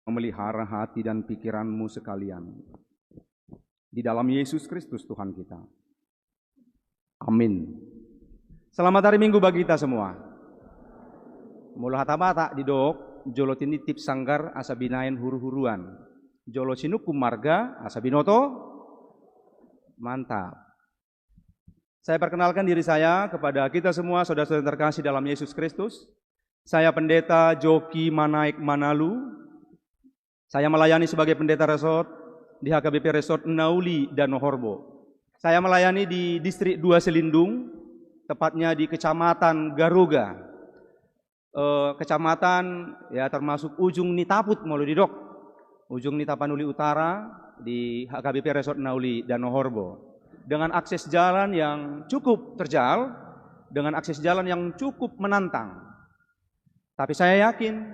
memelihara hati dan pikiranmu sekalian. Di dalam Yesus Kristus Tuhan kita. Amin. Selamat hari Minggu bagi kita semua. Mula hata-mata di dok, jolo tinitip sanggar asa binain huru-huruan. Jolo sinukum marga asa binoto. Mantap. Saya perkenalkan diri saya kepada kita semua saudara-saudara terkasih dalam Yesus Kristus. Saya Pendeta Joki Manaik Manalu. Saya melayani sebagai pendeta resort di HKBP Resort Nauli dan Nohorbo. Saya melayani di distrik 2 Selindung, tepatnya di Kecamatan Garuga. Kecamatan ya termasuk ujung Nitaput Moludidok, ujung Nitapanuli Utara di HKBP Resort Nauli dan Nohorbo. Dengan akses jalan yang cukup terjal, dengan akses jalan yang cukup menantang. Tapi saya yakin,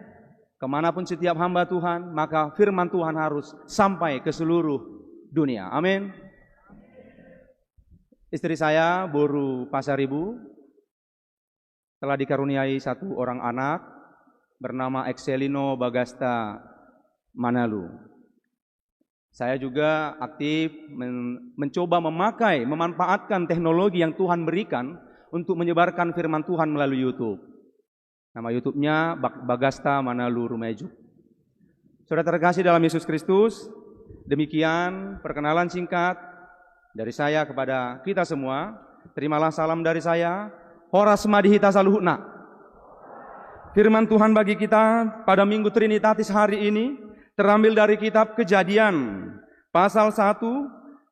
kemanapun setiap hamba Tuhan, maka firman Tuhan harus sampai ke seluruh dunia. Amin. Istri saya, Boru Pasaribu, telah dikaruniai satu orang anak bernama Excelino Bagasta Manalu. Saya juga aktif mencoba memanfaatkan teknologi yang Tuhan berikan untuk menyebarkan firman Tuhan melalui YouTube. Nama YouTube-nya Bagasta Manalu Rumejuk. Saudara terkasih dalam Yesus Kristus, demikian perkenalan singkat dari saya kepada kita semua. Terimalah salam dari saya. Horas madihita saluhuna. Firman Tuhan bagi kita pada Minggu Trinitatis hari ini terambil dari kitab Kejadian pasal 1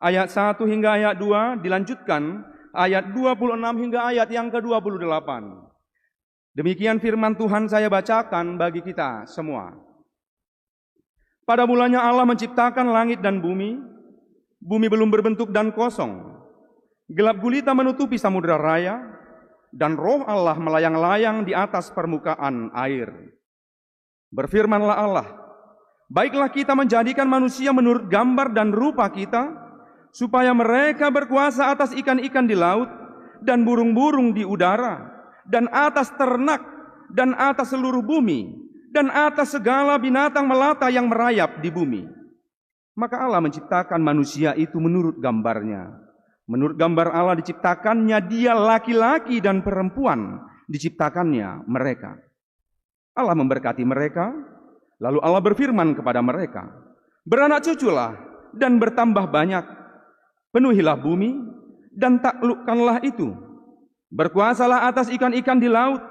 ayat 1 hingga ayat 2, dilanjutkan ayat 26 hingga ayat yang ke-28. Demikian firman Tuhan saya bacakan bagi kita semua. Pada mulanya Allah menciptakan langit dan bumi. Bumi belum berbentuk dan kosong. Gelap gulita menutupi samudera raya, dan roh Allah melayang-layang di atas permukaan air. Berfirmanlah Allah, baiklah kita menjadikan manusia menurut gambar dan rupa kita, supaya mereka berkuasa atas ikan-ikan di laut, dan burung-burung di udara, dan atas ternak, dan atas seluruh bumi, dan atas segala binatang melata yang merayap di bumi. Maka Allah menciptakan manusia itu menurut gambarnya. Menurut gambar Allah diciptakannya dia, laki-laki dan perempuan diciptakannya mereka. Allah memberkati mereka, lalu Allah berfirman kepada mereka, beranak cuculah dan bertambah banyak, penuhilah bumi dan taklukkanlah itu. Berkuasalah atas ikan-ikan di laut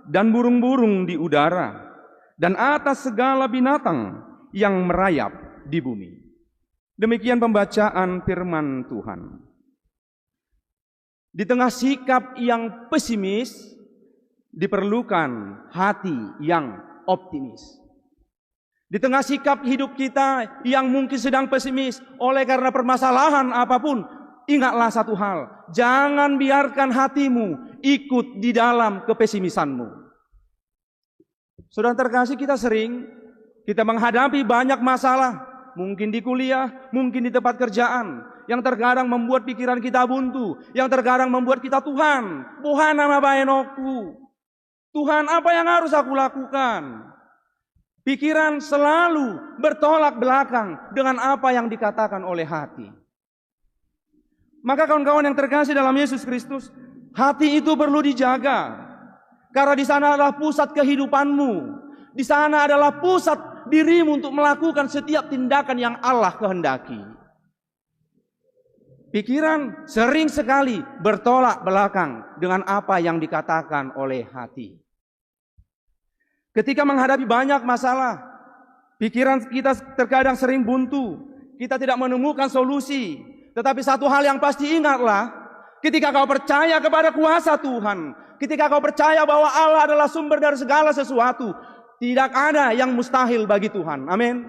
dan burung-burung di udara, dan atas segala binatang yang merayap di bumi. Demikian pembacaan firman Tuhan. Di tengah sikap yang pesimis, diperlukan hati yang optimis. Di tengah sikap hidup kita yang mungkin sedang pesimis oleh karena permasalahan apapun, ingatlah satu hal, jangan biarkan hatimu ikut di dalam kepesimisanmu. Saudara terkasih, kita menghadapi banyak masalah, mungkin di kuliah, mungkin di tempat kerjaan, yang terkadang membuat pikiran kita buntu, yang terkadang membuat kita Tuhan nama baenoku. Tuhan, apa yang harus aku lakukan? Pikiran selalu bertolak belakang dengan apa yang dikatakan oleh hati. Maka kawan-kawan yang terkasih dalam Yesus Kristus, hati itu perlu dijaga. Karena di sana adalah pusat kehidupanmu. Di sana adalah pusat dirimu untuk melakukan setiap tindakan yang Allah kehendaki. Pikiran sering sekali bertolak belakang dengan apa yang dikatakan oleh hati. Ketika menghadapi banyak masalah, pikiran kita terkadang sering buntu. Kita tidak menemukan solusi. Tetapi satu hal yang pasti ingatlah, ketika kau percaya kepada kuasa Tuhan, ketika kau percaya bahwa Allah adalah sumber dari segala sesuatu, tidak ada yang mustahil bagi Tuhan. Amin.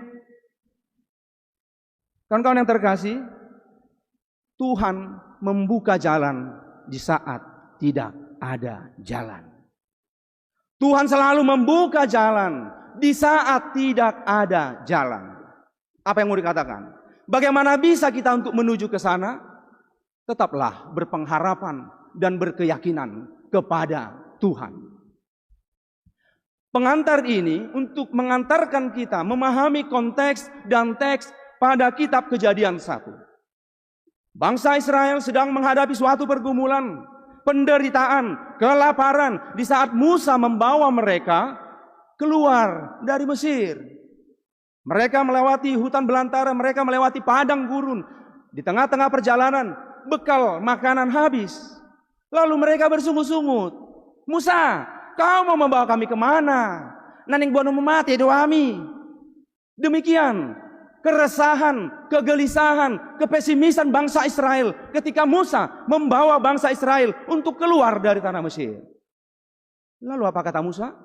Kawan-kawan yang terkasih, Tuhan membuka jalan di saat tidak ada jalan. Tuhan selalu membuka jalan di saat tidak ada jalan. Apa yang mau dikatakan? Bagaimana bisa kita untuk menuju ke sana? Tetaplah berpengharapan dan berkeyakinan kepada Tuhan. Pengantar ini untuk mengantarkan kita memahami konteks dan teks pada kitab Kejadian 1. Bangsa Israel sedang menghadapi suatu pergumulan, penderitaan, kelaparan di saat Musa membawa mereka keluar dari Mesir. Mereka melewati hutan belantara, mereka melewati padang gurun. Di tengah-tengah perjalanan, bekal makanan habis. Lalu mereka bersungut-sungut, "Musa, kau mau membawa kami kemana? Naning bono memati doami." Demikian keresahan, kegelisahan, kepesimisan bangsa Israel ketika Musa membawa bangsa Israel untuk keluar dari tanah Mesir. Lalu apa kata Musa?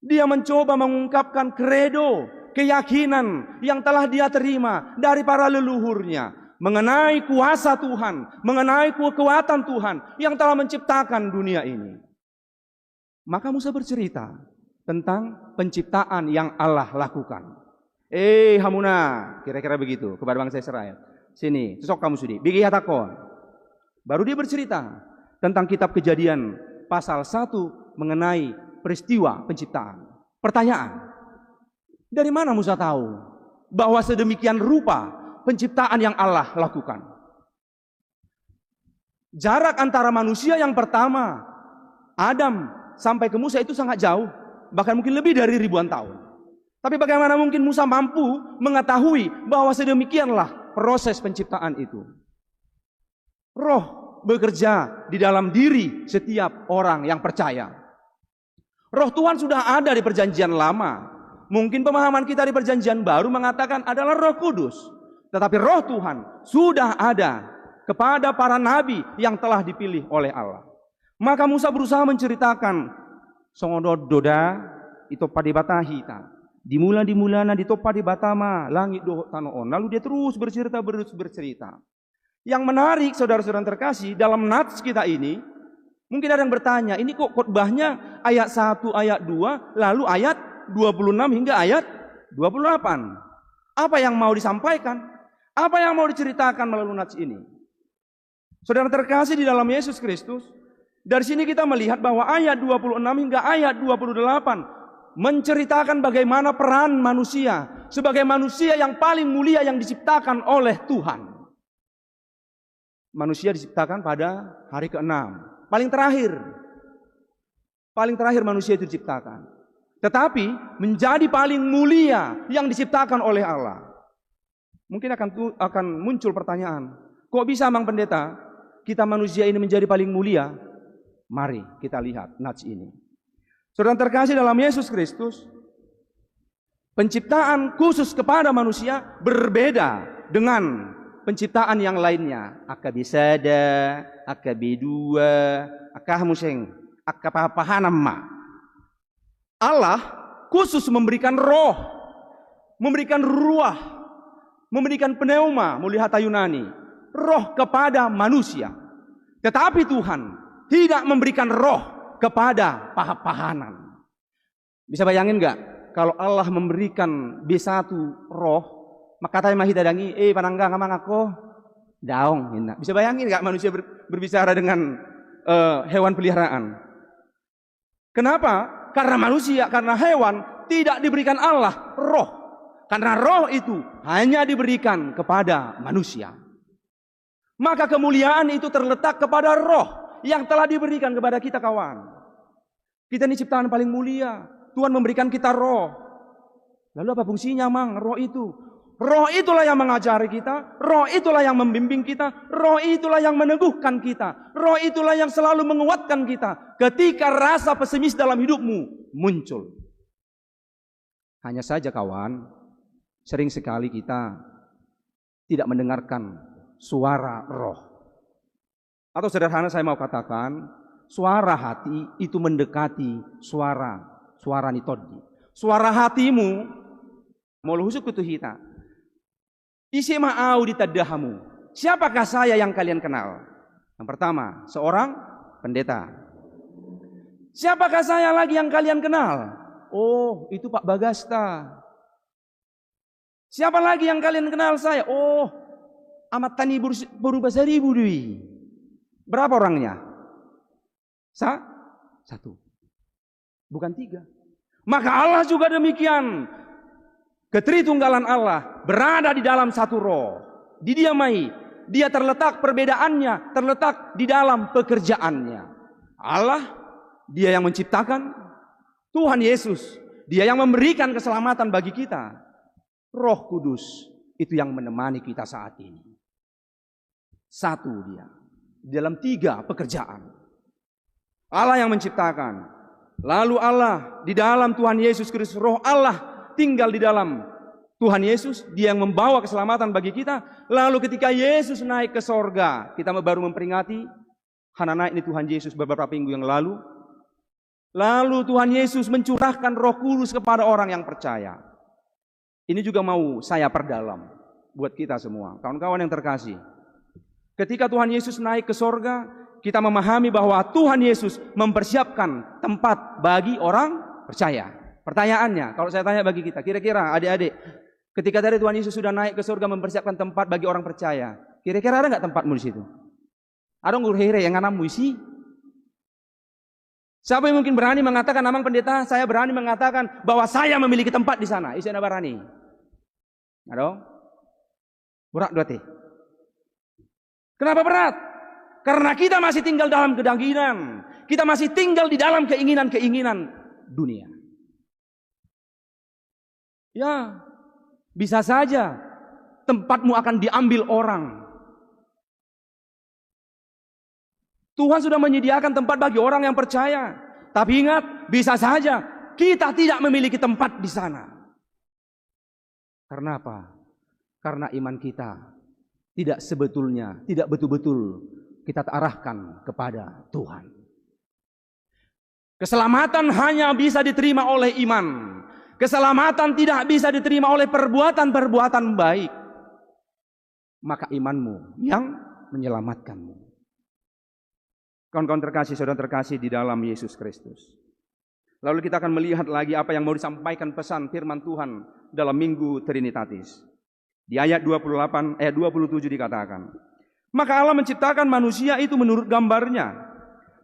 Dia mencoba mengungkapkan kredo, keyakinan yang telah dia terima dari para leluhurnya mengenai kuasa Tuhan, mengenai kekuatan Tuhan yang telah menciptakan dunia ini. Maka Musa bercerita tentang penciptaan yang Allah lakukan. Hamuna, kira-kira begitu kepada bangsa Israel. Sini, sosok kamu sudi. Bigi hatakon. Baru dia bercerita tentang kitab Kejadian pasal 1 mengenai peristiwa penciptaan. Pertanyaan, dari mana Musa tahu bahwa sedemikian rupa penciptaan yang Allah lakukan? Jarak antara manusia yang pertama, Adam, sampai ke Musa itu sangat jauh. Bahkan mungkin lebih dari ribuan tahun. Tapi bagaimana mungkin Musa mampu mengetahui bahwa sedemikianlah proses penciptaan itu? Roh bekerja di dalam diri setiap orang yang percaya. Roh Tuhan sudah ada di perjanjian lama. Mungkin pemahaman kita di perjanjian baru mengatakan adalah Roh Kudus. Tetapi Roh Tuhan sudah ada kepada para nabi yang telah dipilih oleh Allah. Maka Musa berusaha menceritakan songodo doda itu padibata. Dimula-dimulana ditopa di batama langit doh tanoon. Lalu dia terus bercerita. Yang menarik saudara-saudara terkasih dalam nats kita ini, mungkin ada yang bertanya, ini kok khotbahnya ayat 1, ayat 2, lalu ayat 26 hingga ayat 28. Apa yang mau disampaikan? Apa yang mau diceritakan melalui nats ini? Saudara terkasih di dalam Yesus Kristus, dari sini kita melihat bahwa ayat 26 hingga ayat 28 menceritakan bagaimana peran manusia sebagai manusia yang paling mulia yang diciptakan oleh Tuhan. Manusia diciptakan pada hari ke-6, paling terakhir manusia itu diciptakan. Tetapi menjadi paling mulia yang diciptakan oleh Allah. Mungkin akan muncul pertanyaan, kok bisa Mang Pendeta kita manusia ini menjadi paling mulia? Mari kita lihat nats ini. Saudara terkasih dalam Yesus Kristus, penciptaan khusus kepada manusia berbeda dengan penciptaan yang lainnya. Akabisada, akabidua, akahamuseng, akapapahanamma. Allah khusus memberikan roh, memberikan ruah, memberikan pneuma, melihat Yunani, roh kepada manusia. Tetapi Tuhan tidak memberikan roh kepada pahanan. Bisa bayangin enggak kalau Allah memberikan B1 roh, maka tayo mahitadangi panangga ngamang ako daong. Bisa bayangin enggak manusia berbicara dengan hewan peliharaan? Kenapa? Karena manusia, karena hewan tidak diberikan Allah roh. Karena roh itu hanya diberikan kepada manusia. Maka kemuliaan itu terletak kepada roh yang telah diberikan kepada kita, kawan. Kita ini ciptaan paling mulia. Tuhan memberikan kita roh. Lalu apa fungsinya, Mang? Roh itu. Roh itulah yang mengajari kita. Roh itulah yang membimbing kita. Roh itulah yang meneguhkan kita. Roh itulah yang selalu menguatkan kita ketika rasa pesimis dalam hidupmu muncul. Hanya saja, kawan, sering sekali kita tidak mendengarkan suara roh. Atau sederhana saya mau katakan, suara hati itu mendekati suara nitodi. Suara hatimu mau husuk kutuhita. Isi ma'au ditadahamu. Siapakah saya yang kalian kenal? Yang pertama, seorang pendeta. Siapakah saya lagi yang kalian kenal? Oh, itu Pak Bagasta. Siapa lagi yang kalian kenal saya? Oh, Amat Tani Burubasari Budui. Berapa orangnya? Satu. bukan 3. Maka Allah juga demikian. Ketritunggalan Allah berada di dalam satu roh, didiamai. Dia terletak perbedaannya, terletak di dalam pekerjaannya. Allah, dia yang menciptakan. Tuhan Yesus, dia yang memberikan keselamatan bagi kita. Roh Kudus, itu yang menemani kita saat ini. Satu dia, di dalam 3 pekerjaan. Allah yang menciptakan. Lalu Allah, di dalam Tuhan Yesus Kristus, roh Allah tinggal di dalam Tuhan Yesus, dia yang membawa keselamatan bagi kita. Lalu ketika Yesus naik ke sorga, kita baru memperingati Hana naik ini Tuhan Yesus beberapa minggu yang lalu. Lalu Tuhan Yesus mencurahkan Roh Kudus kepada orang yang percaya. Ini juga mau saya perdalam buat kita semua, kawan-kawan yang terkasih. Ketika Tuhan Yesus naik ke sorga, kita memahami bahwa Tuhan Yesus mempersiapkan tempat bagi orang percaya. Pertanyaannya, kalau saya tanya bagi kita, kira-kira adik-adik, ketika tadi Tuhan Yesus sudah naik ke surga mempersiapkan tempat bagi orang percaya, kira-kira ada nggak tempatmu di situ? Ada ngurhere yang nganamu isi? Siapa yang mungkin berani mengatakan, Amang Pendeta, saya berani mengatakan bahwa saya memiliki tempat di sana? Isi anda berani? Ada? Berat berarti. Kenapa berat? Karena kita masih tinggal dalam kedagingan. Kita masih tinggal di dalam keinginan-keinginan dunia. Ya, bisa saja tempatmu akan diambil orang. Tuhan sudah menyediakan tempat bagi orang yang percaya. Tapi ingat, bisa saja kita tidak memiliki tempat di sana. Karena apa? Karena iman kita tidak sebetulnya, tidak betul-betul kita arahkan kepada Tuhan. Keselamatan hanya bisa diterima oleh iman. Keselamatan tidak bisa diterima oleh perbuatan-perbuatan baik. Maka imanmu yang menyelamatkanmu. Kawan-kawan terkasih, saudara terkasih di dalam Yesus Kristus. Lalu kita akan melihat lagi apa yang mau disampaikan pesan firman Tuhan dalam Minggu Trinitatis. Di ayat 27 dikatakan, maka Allah menciptakan manusia itu menurut gambarnya.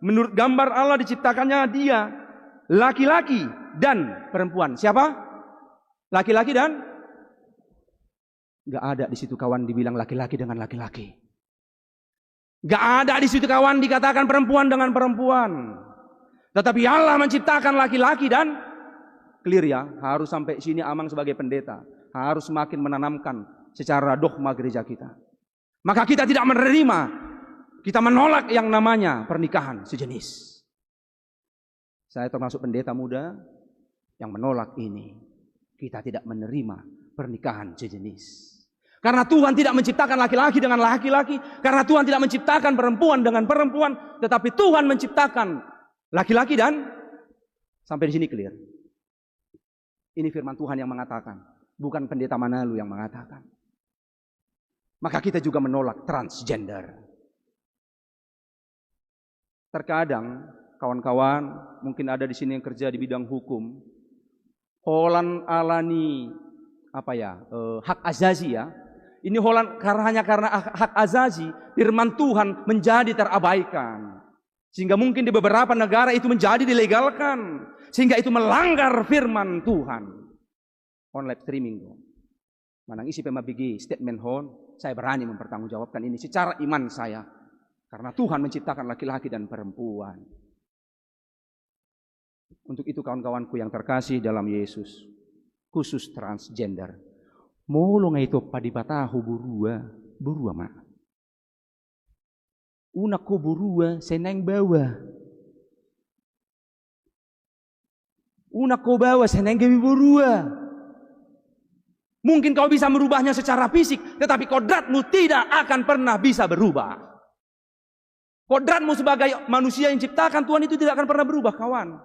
Menurut gambar Allah diciptakannya dia, laki-laki dan perempuan. Siapa? Laki-laki dan? Gak ada di situ kawan dibilang laki-laki dengan laki-laki. Gak ada di situ kawan dikatakan perempuan dengan perempuan. Tetapi Allah menciptakan laki-laki dan clear ya, harus sampai sini Amang sebagai pendeta harus semakin menanamkan secara dogma gereja kita. Maka kita tidak menerima, kita menolak yang namanya pernikahan sejenis. Saya termasuk pendeta muda yang menolak ini. Kita tidak menerima pernikahan sejenis. Karena Tuhan tidak menciptakan laki-laki dengan laki-laki. Karena Tuhan tidak menciptakan perempuan dengan perempuan. Tetapi Tuhan menciptakan laki-laki dan sampai di sini clear. Ini firman Tuhan yang mengatakan. Bukan pendeta Manalu yang mengatakan. Maka kita juga menolak transgender. Terkadang kawan-kawan mungkin ada di sini yang kerja di bidang hukum. Holan alani hak azazi ya. Ini holan hanya karena hak azazi firman Tuhan menjadi terabaikan. Sehingga mungkin di beberapa negara itu menjadi dilegalkan. Sehingga itu melanggar firman Tuhan. On live streaming dong. Manang isi pemabigi statement hon, saya berani mempertanggungjawabkan ini secara iman saya. Karena Tuhan menciptakan laki-laki dan perempuan. Untuk itu kawan-kawanku yang terkasih dalam Yesus, khusus transgender, molo nga ito padibataho burua mak. Una ko burua seneng bawa. Una ko bawa seneng gawi burua. Mungkin kau bisa merubahnya secara fisik, tetapi kodratmu tidak akan pernah bisa berubah. Kodratmu sebagai manusia yang ciptakan Tuhan itu tidak akan pernah berubah, kawan.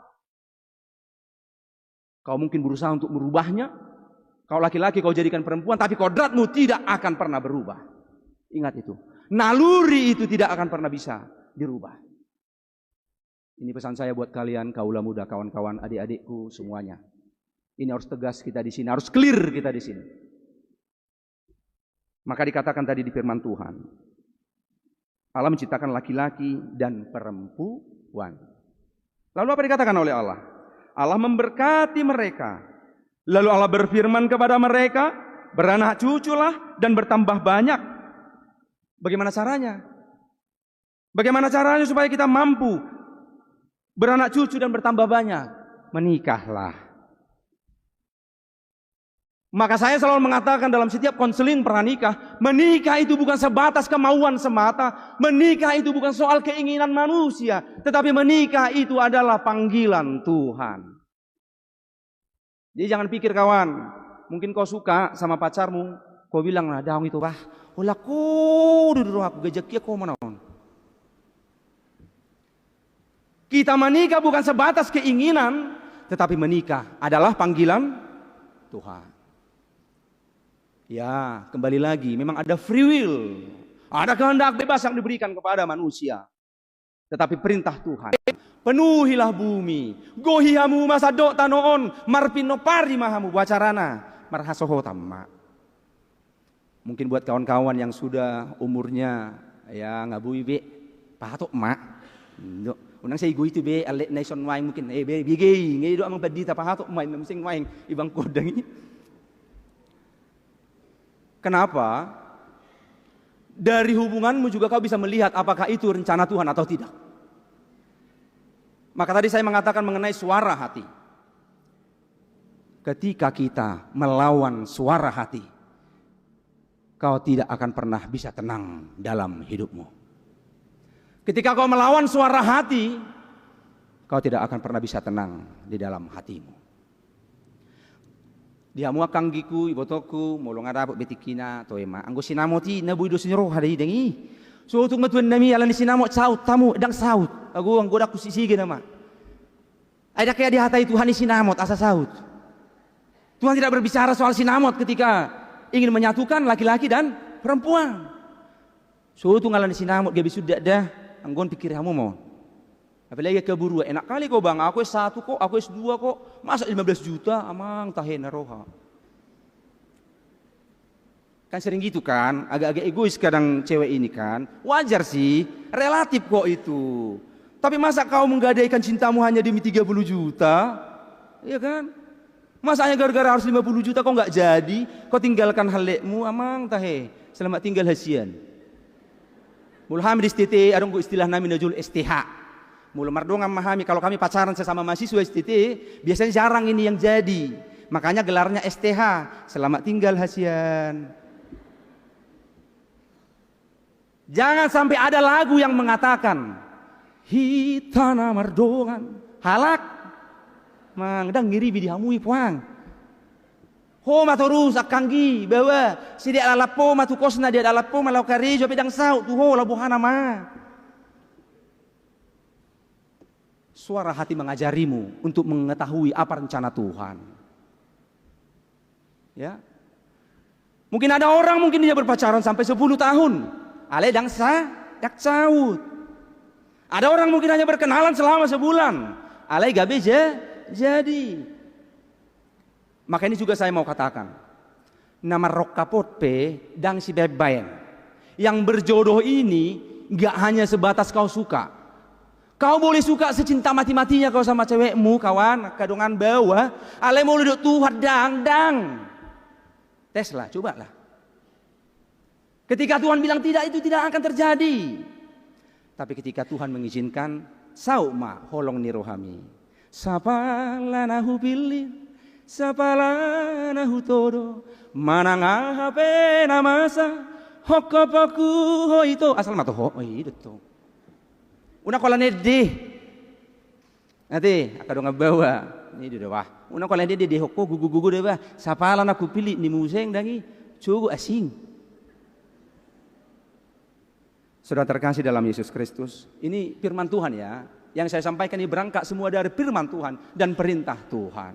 Kau mungkin berusaha untuk merubahnya. Kau laki-laki, kau jadikan perempuan, tapi kodratmu tidak akan pernah berubah. Ingat itu. Naluri itu tidak akan pernah bisa dirubah. Ini pesan saya buat kalian, kaula muda, kawan-kawan, adik-adikku semuanya. Ini harus tegas kita di sini, harus clear kita di sini. Maka dikatakan tadi di firman Tuhan, Allah menciptakan laki-laki dan perempuan. Lalu apa dikatakan oleh Allah? Allah memberkati mereka. Lalu Allah berfirman kepada mereka, beranak cuculah dan bertambah banyak. Bagaimana caranya? Bagaimana caranya supaya kita mampu beranak cucu dan bertambah banyak? Menikahlah. Maka saya selalu mengatakan dalam setiap konseling pranikah, menikah itu bukan sebatas kemauan semata, menikah itu bukan soal keinginan manusia, tetapi menikah itu adalah panggilan Tuhan. Jadi jangan pikir kawan, mungkin kau suka sama pacarmu, kau bilang lah daung itu bah, ulah ku dulu aku gejek kau menaon. Kita menikah bukan sebatas keinginan, tetapi menikah adalah panggilan Tuhan. Ya, kembali lagi, memang ada free will, ada kehendak bebas yang diberikan kepada manusia. Tetapi perintah Tuhan, penuhilah bumi, gohihamu masa dok tanoon, marpino pari mahamu wacarana, marhasoho tamma. Mungkin buat kawan-kawan yang sudah umurnya ya ngabui be, patok mak, unang saya gue itu be, alek nation wine mungkin, be bigay, ngayon do amang padita patok mak, memusing wine ibang kodang ini. Kenapa? Dari hubunganmu juga kau bisa melihat apakah itu rencana Tuhan atau tidak. Maka tadi saya mengatakan mengenai suara hati. Ketika kita melawan suara hati, kau tidak akan pernah bisa tenang dalam hidupmu. Ketika kau melawan suara hati, kau tidak akan pernah bisa tenang di dalam hatimu. Dia mua kanggiku ibotoku molong ada betikina to ema anggo sinamoti na buido sinro hari dengi so tung matuan nami alan sinamot saut tamu dang saut ago anggo dak kusisige nama ada kayak di hatai Tuhan ni sinamot asa saut. Tuhan tidak berbicara soal sinamot ketika ingin menyatukan laki-laki dan perempuan. So tung alan sinamot gabi sudah dah anggon pikir kamu mau. Apalagi keburu, enak kali kok bang, aku S1 kok, aku S2 kok, masa 15 juta, amang tahena roha. Kan sering gitu kan, agak-agak egois kadang cewek ini kan, wajar sih, relatif kok itu. Tapi masa kau menggadaikan cintamu hanya demi 30 juta, iya kan? Masa hanya gara-gara harus 50 juta kok nggak jadi, kau tinggalkan halekmu, amang tahe, selamat tinggal hasian. Mulham di STT, ada istilah nami najul STH. Mula mardong memahami kalau kami pacaran sesama mahasiswa STT biasanya jarang ini yang jadi, makanya gelarnya STH, selamat tinggal hasian. Jangan sampai ada lagu yang mengatakan hitana mardongan halak mangdang ngiri bidihamui puang ho matorus akanggi bawa sidia lalapo matu kosna dia lalapo malau karejo pedang sau tu ho labuhana ma. Suara hati mengajarimu untuk mengetahui apa rencana Tuhan. Ya. Mungkin ada orang mungkin dia berpacaran sampai 10 tahun. Ale dangsa dak caut. Ada orang mungkin hanya berkenalan selama sebulan. Ale gabe jadi. Maka ini juga saya mau katakan. Nama rokapot pe dang si bebayan. Yang berjodoh ini enggak hanya sebatas kau suka. Kau boleh suka secinta mati-matinya kau sama cewekmu kawan, kadongan bawah, ale mau duduk Tuhan dang. Tes lah, cobalah. Ketika Tuhan bilang tidak, itu tidak akan terjadi. Tapi ketika Tuhan mengizinkan, sauma holong nirohami. Sapalanahu pilih, sapalanahu todo, manangahape namasa, hokopaku ho itu. Asal matoho, oh iya itu. Una kola nede, nanti akadong bawa ini dia wah. Una kola nede de hoko gugu deh bah. Sapalan aku pilih ni museng dangi cugu asing. Saudara terkasih dalam Yesus Kristus, ini firman Tuhan ya. Yang saya sampaikan ini berangkat semua dari firman Tuhan dan perintah Tuhan.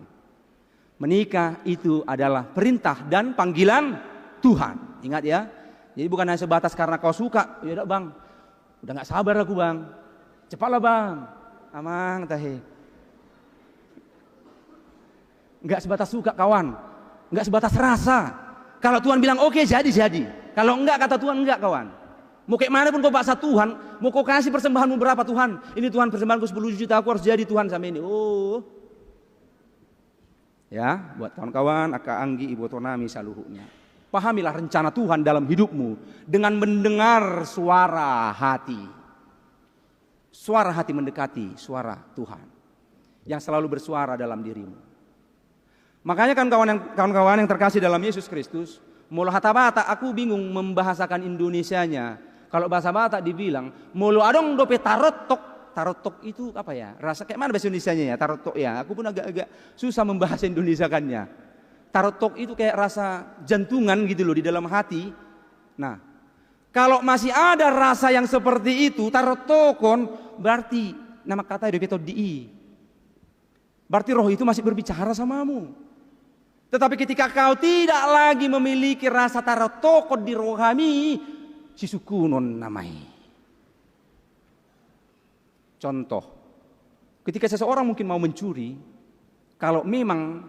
Menikah itu adalah perintah dan panggilan Tuhan. Ingat ya. Jadi bukan hanya sebatas karena kau suka, ya udah bang, udah nggak sabar aku bang. Cepatlah bang, amang tahe. Enggak sebatas suka kawan, enggak sebatas rasa. Kalau Tuhan bilang oke, jadi. Kalau enggak kata Tuhan enggak kawan. Mau kayak mana pun kau paksa Tuhan, mau kau kasih persembahanmu berapa Tuhan? Ini Tuhan persembahanku 10 juta, aku harus jadi Tuhan sama ini. Oh, Ya, buat kawan-kawan, Aka Anggi, Ibu Tonami, saluhunya. Pahamilah rencana Tuhan dalam hidupmu dengan mendengar suara hati. Suara hati mendekati suara Tuhan yang selalu bersuara dalam dirimu. Makanya kawan-kawan yang terkasih dalam Yesus Kristus, mula hata bata aku bingung membahasakan Indonesianya. Kalau bahasa Batak dibilang, mulu adong dope tarotok. Tarotok itu apa ya? Rasa kayak mana bahasa Indonesianya ya? Tarotok ya. Aku pun agak-agak susah membahasa Indonesiakannya. Tarotok itu kayak rasa jantungan gitu loh di dalam hati. Nah, kalau masih ada rasa yang seperti itu, tarotokon, berarti nama kata itu di. Berarti roh itu masih berbicara samamu. Tetapi ketika kau tidak lagi memiliki rasa tarotokon di rohani, si sukunon namai. Contoh, ketika seseorang mungkin mau mencuri, kalau memang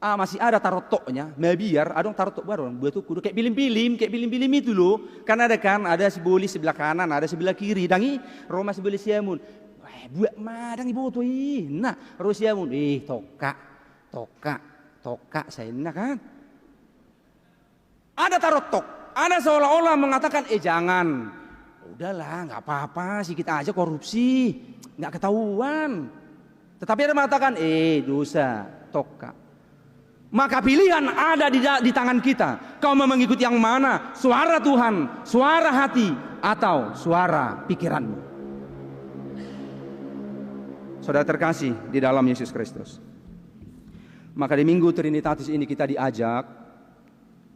masih ada tarotoknya, biar adong tarotok baru, buat kudu kayak film-film itu loh. Kan ada simbolis sebelah kanan, ada sebelah kiri, dangi Roma sebelah siamun. Buat madang ibu tuh nah, terus siamun, toka saya kan. Ada tarotok, ada seolah-olah mengatakan jangan. Udahlah, nggak apa-apa sih, kita aja korupsi, nggak ketahuan. Tetapi ada mengatakan, dosa, toka. Maka pilihan ada di tangan kita. Kau mau mengikuti yang mana? Suara Tuhan, suara hati, atau suara pikiranmu. Saudara terkasih di dalam Yesus Kristus. Maka di Minggu Trinitatis ini kita diajak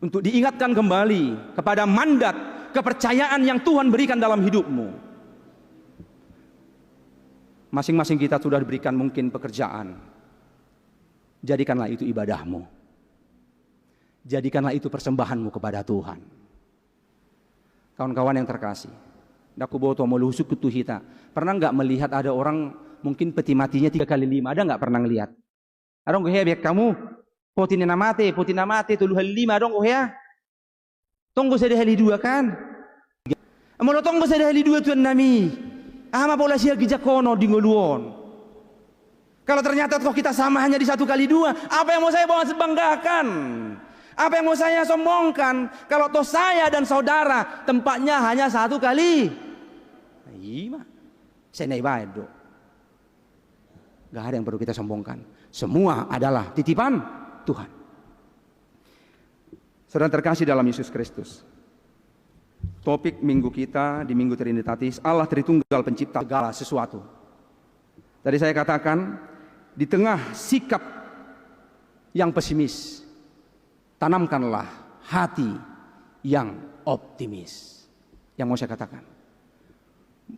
untuk diingatkan kembali kepada mandat kepercayaan yang Tuhan berikan dalam hidupmu. Masing-masing kita sudah diberikan mungkin pekerjaan. Jadikanlah itu ibadahmu. Jadikanlah itu persembahanmu kepada Tuhan. Kawan-kawan yang terkasih, daku boto melusuk kutu hita. Pernah nggak melihat ada orang mungkin peti matinya 3 kali 5? Ada nggak pernah ngelihat? Ada nggak biar kamu potina mate tulu hali 5 dong ya. Tunggu saya hali 2 kan? Amolo tunggu saya hali 2 tuan nami. Ama bola sia gijakono di ngoluon. Kalau ternyata toh kita sama hanya di 1 kali 2, apa yang mau saya bawa sebanggakan? Apa yang mau saya sombongkan? Kalau toh saya dan saudara tempatnya hanya 1 kali. Iya, saya naik baik dok. Gak ada yang perlu kita sombongkan. Semua adalah titipan Tuhan. Saudara terkasih dalam Yesus Kristus. Topik minggu kita di Minggu Trinitatis, Allah Tritunggal pencipta segala sesuatu. Tadi saya katakan, di tengah sikap yang pesimis, tanamkanlah hati yang optimis. Yang mau saya katakan,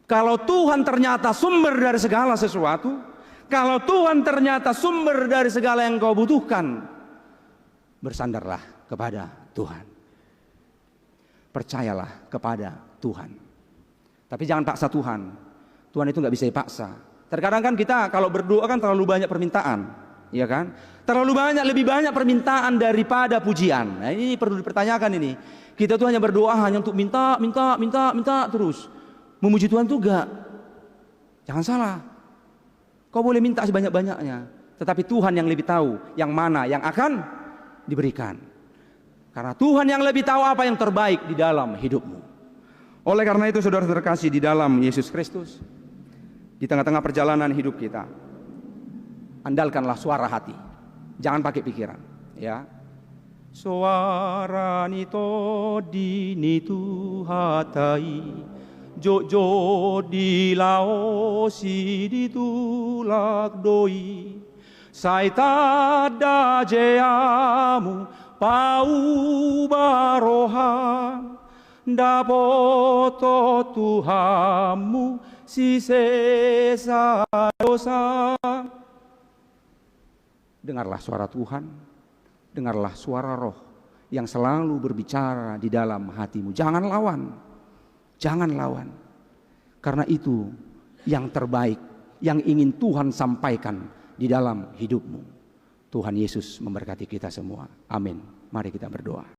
kalau Tuhan ternyata sumber dari segala sesuatu, kalau Tuhan ternyata sumber dari segala yang kau butuhkan, bersandarlah kepada Tuhan. Percayalah kepada Tuhan. Tapi jangan paksa Tuhan. Tuhan itu nggak bisa dipaksa. Terkadang kan kita kalau berdoa kan terlalu banyak permintaan, ya kan? Terlalu banyak, lebih banyak permintaan daripada pujian. Nah, ini perlu dipertanyakan ini. Kita tuh hanya berdoa hanya untuk minta terus. Memuji Tuhan tuh enggak. Jangan salah. Kau boleh minta sebanyak-banyaknya, tetapi Tuhan yang lebih tahu yang mana yang akan diberikan. Karena Tuhan yang lebih tahu apa yang terbaik di dalam hidupmu. Oleh karena itu saudara terkasih di dalam Yesus Kristus, di tengah-tengah perjalanan hidup kita, andalkanlah suara hati. Jangan pakai pikiran, ya. Suara nito dinitu hatai, jojo di laosi ditulak doi, saita dajeamu pau baroha, dapoto Tuhamu si sesa dosa. Dengarlah suara Tuhan, dengarlah suara Roh yang selalu berbicara di dalam hatimu. Jangan lawan, jangan lawan. Karena itu yang terbaik yang ingin Tuhan sampaikan di dalam hidupmu. Tuhan Yesus memberkati kita semua. Amin. Mari kita berdoa.